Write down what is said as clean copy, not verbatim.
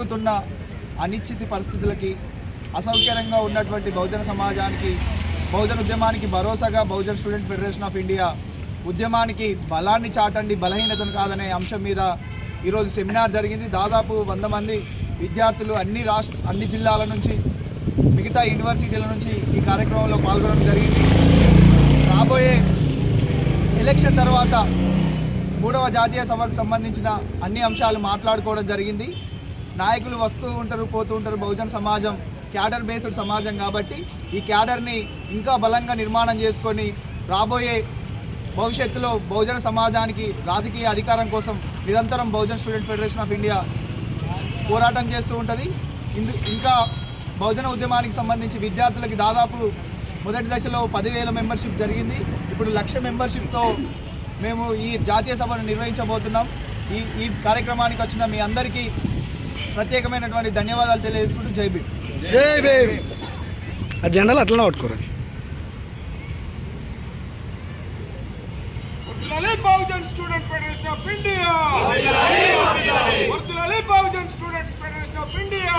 జరుగుతున్న అనిశ్చిత పరిస్థితులకి అసౌకర్యంగా ఉన్నటువంటి బహుజన సమాజానికి బహుజన ఉద్యమానికి భరోసాగా Bahujan student federation of India ఉద్యమానికి బలాన్ని చాటండి బలహీనతను కాదనే అంశం మీద ఈరోజు సెమినార్ జరిగింది. దాదాపు 100 మంది విద్యార్థులు అన్ని జిల్లాల నుంచి మిగతా యూనివర్సిటీల నుంచి ఈ కార్యక్రమంలో పాల్గొనడం జరిగింది. రాబోయే ఎలక్షన్ తర్వాత 3వ జాతీయ సభకు సంబంధించిన అన్ని అంశాలు మాట్లాడుకోవడం జరిగింది. నాయకులు వస్తూ ఉంటారు, పోతూ ఉంటారు. బహుజన సమాజం క్యాడర్ బేస్డ్ సమాజం కాబట్టి ఈ క్యాడర్ని ఇంకా బలంగా నిర్మాణం చేసుకొని రాబోయే భవిష్యత్తులో బహుజన సమాజానికి రాజకీయ అధికారం కోసం నిరంతరం Bahujan student federation of India పోరాటం చేస్తూ ఉంటుంది. ఇంకా బహుజన ఉద్యమానికి సంబంధించి విద్యార్థులకి దాదాపు మొదటి దశలో 10,000 మెంబర్షిప్ జరిగింది. ఇప్పుడు 1,00,000 మెంబర్షిప్తో మేము ఈ జాతీయ సభను నిర్వహించబోతున్నాం. ఈ కార్యక్రమానికి వచ్చిన మీ అందరికీ ప్రత్యేకమైనటువంటి ధన్యవాదాలు తెలియజేసుకుంటూ జై భీమ్. జై భీమ్. ఆ జెండాలు అట్లనే పట్టుకోరు. Bahujan student federation of India. Bahujan student federation of India.